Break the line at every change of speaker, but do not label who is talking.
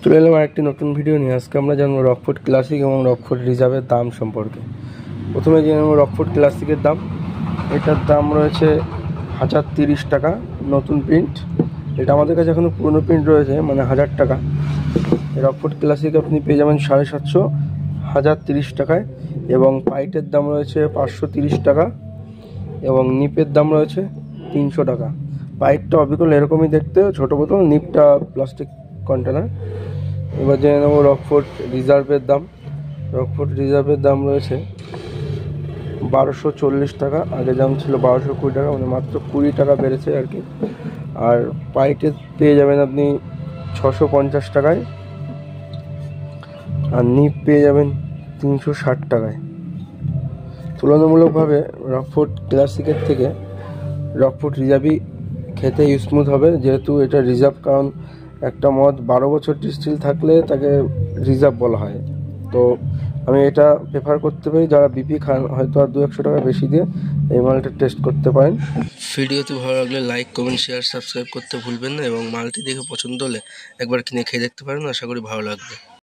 চলে এলাম আরেকটি নতুন ভিডিও নিয়ে। আজকে আমরা জানবো রকফোর্ড ক্লাসিক এবং রকফোর্ড রিজার্ভের দাম সম্পর্কে। প্রথমে জেনে নেব রকফোর্ড ক্লাসিকের দাম। এটার দাম রয়েছে 1030 টাকা, নতুন প্রিন্ট। এটা আমাদের কাছে এখনও পুরনো প্রিন্ট রয়েছে, মানে 1000 টাকা। রকফোর্ড ক্লাসিক আপনি পেয়ে যাবেন 750, 1030 টাকায়। এবং পাইটের দাম রয়েছে 530 টাকা এবং নিপের দাম রয়েছে 300 টাকা। পাইপটা অবিকল এরকমই দেখতে, ছোটো বোতল, নিপটা প্লাস্টিক কন্টেনার। এবার জেনে নেব রকফোর্ড রিজার্ভের দাম। রকফোর্ড রিজার্ভের দাম রয়েছে 1240 টাকা, আগে দাম ছিল 1220 টাকা, মানে মাত্র 20 টাকা বেড়েছে আর কি। আর পাইটে পেয়ে যাবেন আপনি 650 টাকায়, আর নিপ পেয়ে যাবেন 360 টাকায়। তুলনামূলকভাবে রকফোর্ড ক্লাসিকের থেকে রকফোর্ড রিজার্ভই খেতে স্মুথ হবে, যেহেতু এটা রিজার্ভ। কারণ একটা মদ 12 বছর ডিস্টিল থাকলে তাকে রিজার্ভ বলা হয়। তো আমি এটা প্রেফার করতে পারি, যারা বিপি খান হয়তো আর 200 টাকা বেশি দিয়ে এই মালটা টেস্ট করতে পারেন। ভিডিওটি ভালো লাগলে লাইক, কমেন্ট, শেয়ার, সাবস্ক্রাইব করতে ভুলবেন না এবং মালটি দেখে পছন্দ হলে একবার কিনে খেয়ে দেখতে পারেন। আশা করি ভালো লাগবে।